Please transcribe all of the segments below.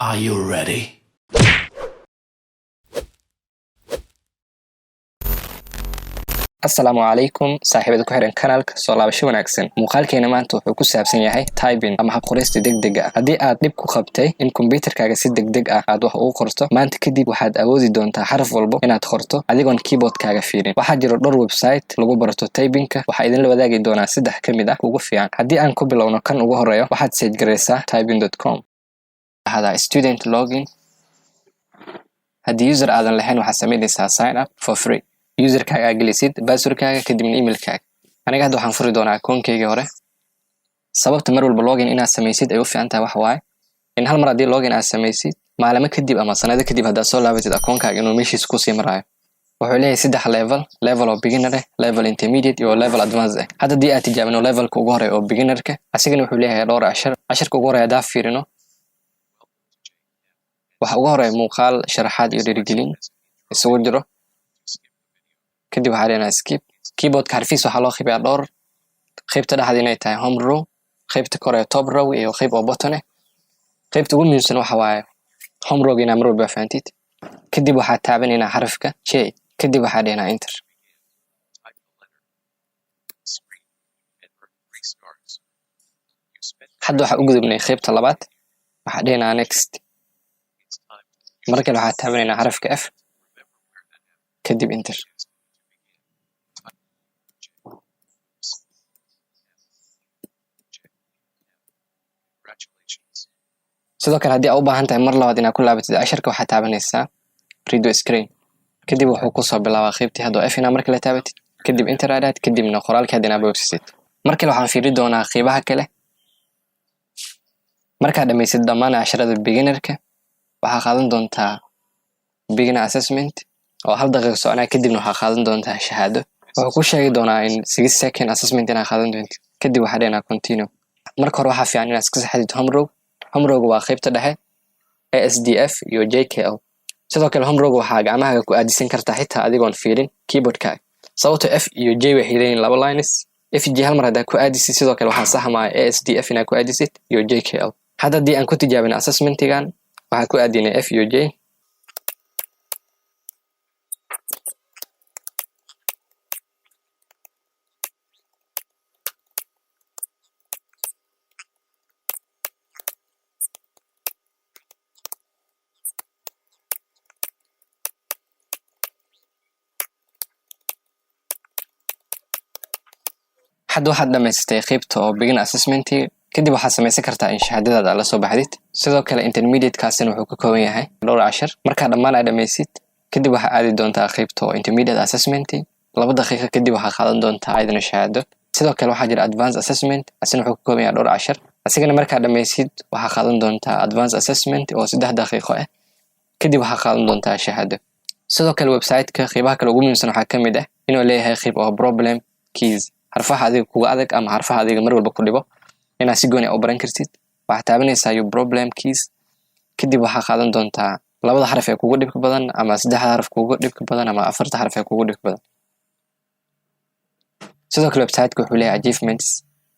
Are you ready? Asalaamu calaykum saaxiibada ku xiran kanaalka soo laabasho wanaagsan. Muuqaalkeena maanta wuxuu ku saabsan yahay typing ama hab qorista degdega ah. Haddii aad dhib ku qabtay in kombiyuutarkaaga si degdeg ah aad wax ugu qorto, maanta kadib waxaad awoodi doontaa xaraf walbo inaad qorto adigoon keyboardkaaga fiirin. Waxaa jira dhowr website lagu barto typingka. Waxaa idinla wadaagi doonaa 3 ka mid ah ugu fiican. Haddii aan ku bilowno kan ugu horeeyo, waxaad search gareysaa typing.com. Hada student login. Haddii user aadan lahayn, waxaad samaynaysaa sign up for free. userkaaga aad gelisid passwordkaaga kadibna emailkaaga. Aniga hadda waxaan furi doonaa akoonkeyga hore. Sababta mar walba login inaad samaysid ay u fiican tahay wax waaye in hal mar haddii login aad samaysid maalmo kadib ama sanado kadib haddaad soo laabatid akoonkaaga inuu meeshiisa kusii maraayo. Wuxuu leeyahay 3 level oo beginner ah, level intermediate iyo level advanced ah. Hadda haddii aad tijaabino levelka ugu horeeya oo beginnerka, asigana wuxuu leeyahay dhowr casharka ugu horeeya haddaan fiirino waxa ugu horeeya muuqaal sharaxaad iyo dhiirigelin isugu jiro. kadib waxaa leenahay skip. Keyboardka xarfiis waxaa loo qaybiyaa dhowr qaybta dhexda inay tahay home row, qaybta kore top row iyo qayb oo button ah. qaybta ugu muhiimsan waxa waaye home row ina mar walba fahamtid. kadib waxaa taabanaynaa xarafka J. kadib waxaa dhehnaa enter. hadda waxaa u gudubnay qaybta labaad. waxaa dhehnaa next. markale waxaa taabanaynaa xarafka F. kadib enter. sidoo kale haddii aad u baahan tahay mar labaad inaad ku laabatid casharka, waxaad taabanaysaa redo screen. kadib wuxuu kusoo bilaabaa qaybtii hadda F inaad markale taabatid kadib enter aad kadibna qoraalkii hadda inaad boobsisid. markale waxaan fiiri doonaa qaybaha kale. markaad dhamaysid dhammaan casharada beginnerka, waxaa qaadan doontaa beginner assessment oo 1 daqiiqo soconaa. kadibna waxaa qaadan doontaa shahaado. wuxuu ku sheegi doonaa in 6 second assessment inaad qaadan doontid. kadib waxaa dhehnaa continue. marka hore waxaa fiican inaad iska saxdid home row. home row waa qaybta dhexe ASDF iyo JKL. sidoo kale home row waxaa gacmahaaga ku aadisan kartaa xitaa adigoon fiirin keyboardkaaga. sababtoo F iyo J waxay leeyihiin 2 lines. F iyo J hal mar haddaad ku aadisid, sidoo kale waxaa saxmaya ASDF inaad ku aadisid iyo JKL. hadda haddii aan ku tijaabin assessmentigan, waxaa ku aadinay F iyo J. hadda waxaad dhamaystay qaybta oo beginner assessment. kadib waxaad samaysan kartaa in shahaadadaada la soo baxdid. sidoo kale intermediate kaasina wuxuu ka kooban yahay dhowr cashar. markaa dhammaan aad dhamaysid kadib waxaa aadi doontaa qaybta oo intermediate assessment. 2 daqiiqo kadib waxaa qaadan doontaa ayadana shahaado. sidoo kale waxaa jira advanced assessment, asina wuxuu ka kooban yahay dhowr cashar. asigana markaa dhamaysid waxaa qaadan doontaa advanced assessment oo 3 daqiiqo ah. kadib waxaa qaadan doontaa shahaado. sidoo kale website-ka qaybaha kale ugu muhiimsan waxaa ka mid ah inuu leeyahay qayb oo problem keys, xarfaha adiga kuga adag ama xarfaha adiga mar walba ku dhibo inaad si gooni u baran kartid. waxaad taabanaysaa your problem keys. kadib waxaa qaadan doontaa 2 xaraf ee kugu dhibka badan ama 3 xaraf kugu dhibka badan ama 4 xaraf ee kugu dhibka badan. sidoo kale website-ka wuxuu leeyahay achievements.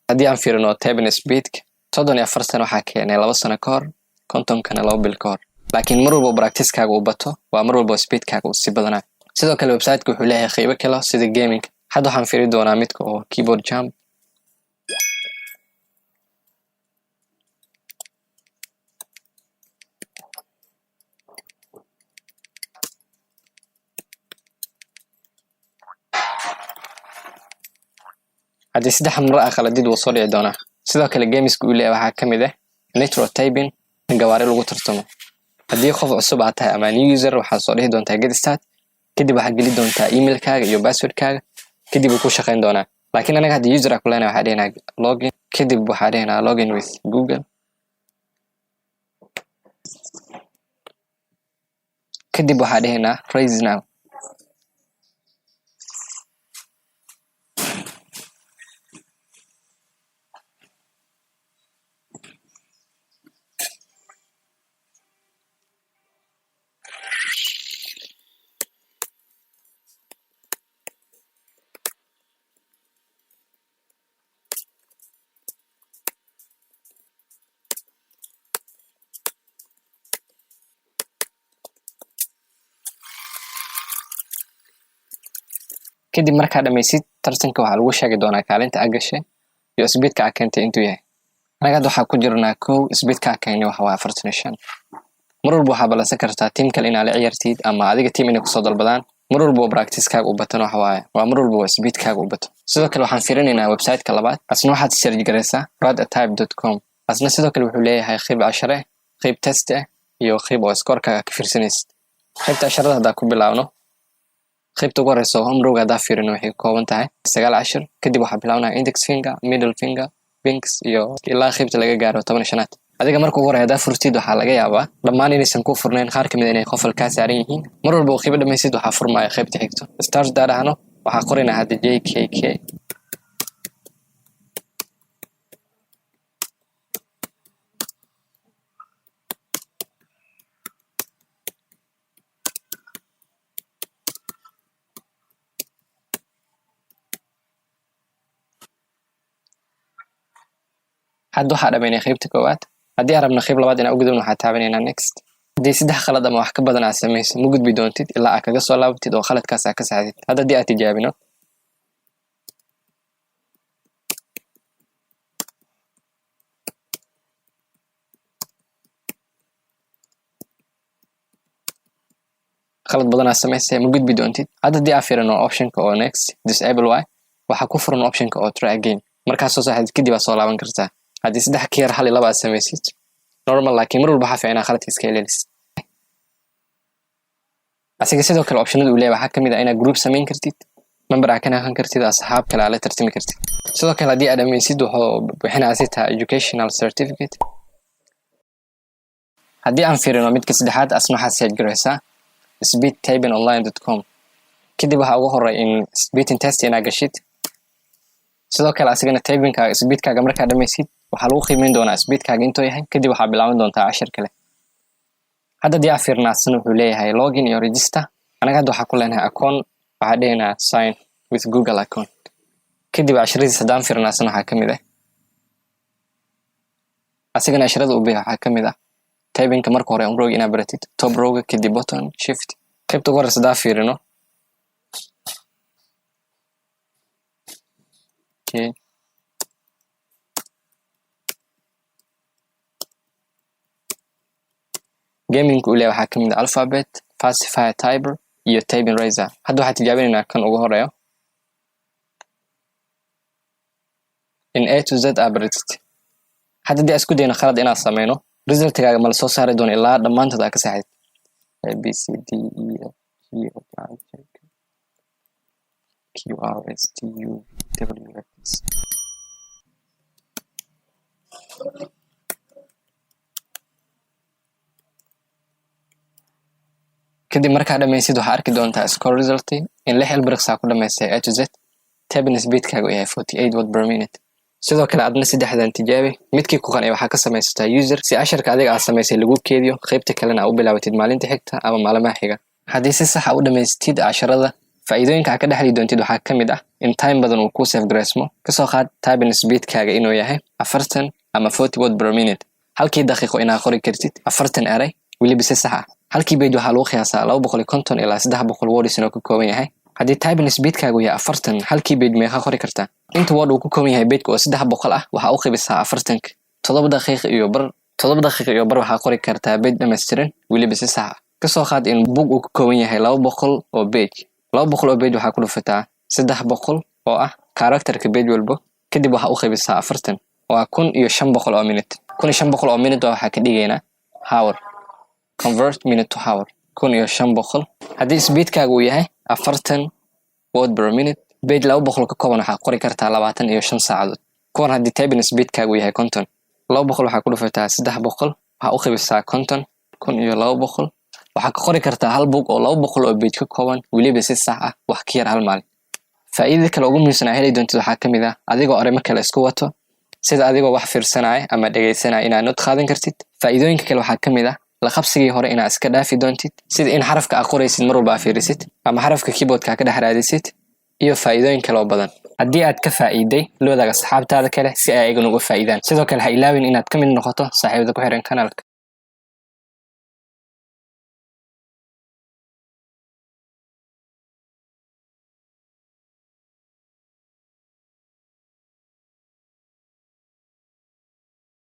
haddii aan fiirino typing speed-ka 34 sano waxaa keenay 2 sano ka hor, 50 kana 2 bil ka hor. laakiin mar walba practice-kaaga uu bato waa mar walba speed-kaaga uu sii badanayo. sidoo kale website-ka wuxuu leeyahay qaybo kale sida gaming. hadda waxaan fiiri doonaa midka oo keyboard jump. haddii 3 mar qaladid wuu soo dhici doonaa. sidoo kale gameska uu leeyahay waxaa ka mid ah nitro typing, in gawaari lagu tartamo. haddii qof cusub aad tahay ama new user, waxaad soo dhihi doontaa get start. kadib waxaad geli doontaa emailkaaga iyo passwordkaaga. kadib wuu ku shaqayn doonaa. laakiin anaga haddii user ku leenahay waxaa dhehnaa login. kadib waxaa dhehnaa login with Google. kadib waxaa dhehnaa raise now. kadib markaa dhammaysid tartanka waxaa lagu sheegi doonaa kaalinta aad gashay iyo speedka aad keentay intuu yahay. anaga hadda waxaa ku jirnaa 1 speedka aad keentay waxa waa 45. mar walba waxaa ballansan kartaa team kale inaad la ciyaartid ama adiga team inay kusoo dalbadaan. mar walba practice-kaaga u batan waxa waaye waa mar walba speedkaaga u bato. sidoo kale waxaan fiirinaynaa website-ka labaad asna waxaad search garaysaa radatype.com. asna sidoo kale wuxuu leeyahay qayb 10 qayb test iyo qayb oo score-kaaga ka fiirsanaysid. qaybta 10 hadaa ku bilaawno qaybta ugu horeysa home row hadaa fiirino waxay ka kooban tahay 9 cashir. kadib waxaa bilaabnaa index finger, middle finger, rings iyo ilaa qaybta laga gaaro 15aad. adiga marka ugu hore hadaa furtid waxaa laga yaabaa dhammaan inaysan ku furnayn qaar kamid inay qofal ka saaran yihiin. mar walba oo qayb dhammaysid waxaa furmaya qaybta xigto. start daadahano waxaa qoraynaa hadda JKK. hadda waxaa dhamaynay qaybta koowaad. haddii aan rabno qayb labaad inaan u gudubno waxaa taabanaynaa next. haddii 3 qalad ama wax ka badan aad samayso ma gudbi doontid ilaa aad kaga soo laabatid oo qaladkaas aad ka saxdid. hadda haddii aad tijaabino qalad badan aad samaysay ma gudbi doontid. hadda haddii aad fiirino optionka oo next disable y waxaa ku furan optionka oo try again. markaas soo saxdid kadib aad soo laaban kartaa. haddii 3 ka yar hal iyo 2 aad samaysid normal laakiin mar walba waxaa fiican inaad qaladka iska ilaalisid. asiga sidoo kale optionada uu leeyahay waxaa kamid ah inaad group samayn kartid, member aad ka noqon kartid, asxaab kale aad la tartami kartid. sidoo kale haddii aad dhammaysid wuxuu bixinayaa sitaa educational certificate. haddii aan fiirino midka saddexaad asna waxaad search garaysaa speedtypingonline.com. kadib waxaa ugu horeeya in speeding test inaad gashid. sidoo kale asigana typingkaaga speedkaaga markaa dhammaysid waxaa lagu qiimeyn doonaa speedkaaga intuu yahay. kadib waxaa bilaaban doontaa cashir kale. hadda haddii aad fiirino asna wuxuu leeyahay login iyo register. anaga hadda waxaa ku leenahay account waxaa dhehaynaa sign with Google account. kadib casharadiis haddaan fiirino asna waxaa kamid ah asigana casharada uu bixiyo waxaa kamid ah typingka marka hore row inaad baratid, top rowga, kadib button shift. qaybta ugu horeysa haddaan fiirino gaming uu leeyahay waxaa kamid ah alphabet, falsifier typer iyo typing razor. hadda waxaa tijaabinaynaa kan ugu horeeyo in A to Z aad baratid. hadda haddii aan isku dayno khalad inaan sameyno resultkaaga ma la soo saari doono ilaa dhammaantood aad ka saxdid. A B C D E F G H I J K Q R S T U W X. kadib markaa dhammaysid waxaa arki doontaa score result in 6 ilbiriqsi ku dhamaystay A to Z. typing speedkaaga yahay 48 word per minute. sidoo kale adna 3dan tijaabi midkii ku qanay waxaa ka samaysataa user si casharka adiga aad samaysay lagu keediyo qaybta kalena aad u bilaabatid maalinta xigta ama maalmaha xiga. haddii si sax ah u dhamaystid casharada faa'iidooyinka aad ka dhaxli doontid waxaa kamid ah in time badan uu ku save gareysmo. kasoo qaad typing speedkaaga inuu yahay 40 ama 40 word per minute. halkii daqiiqo inaad qori kartid 40 eray weliba si sax ah. halkii page waxaa lagu qiyaasaa 250 ilaa 300 words inuu ka kooban yahay. haddii typing speedkaagu yahay 40 halkii page meeqa qori kartaa? inta word uu ku kooban yahay page oo 300 ah waxaa u qaybisaa 40 7 daqiiqo iyo bar waxaa qori kartaa page dhammaystiran weliba si sax ah. kasoo qaad in book uu ku kooban yahay 200 oo page. 200 oo page waxaa ku dhufataa 300 oo ah characterka page walba. kadib waxaa u qaybisaa 40 oo ah 1500 oo minute. 1500 oo minute waxaa ka dhigaynaa hour. convert minute to hour 1500. haddii speedkaaga uu yahay 40 word per minute page 200 ka kooban waxaa qori kartaa 25 saacadood. kuwan haddii typing speedkaaga uu yahay 50 200 waxaa ku dhufataa 300 waxaa u qaybisaa 50 1200 waxaa ka qori kartaa hal book oo 200 oo page ka kooban weliba si sax ah wax ka yar hal maalin. faa'iidada kale ugu muhiimsan ee heli doontid waxaa kamid ah adigoo arrimo kale isku wato sida adigoo wax fiirsanaya ama dhageysanaya inaad note qaadan kartid. faa'iidooyinka kale waxaa kamid ah la qabsigii hore inaad iska dhaafi doontid sida in xarafka aad qoraysid mar walba aad fiirisid ama xarafka keyboardka ka dhex raadisid iyo faa'iidooyin kale oo badan. haddii aad ka faa'iiday la wadaag asxaabtaada kale si ay ayaguna uga faa'iidaan. sidoo kale ha ilaawin inaad ka mid noqoto saaxiibada ku xiran kanaalka.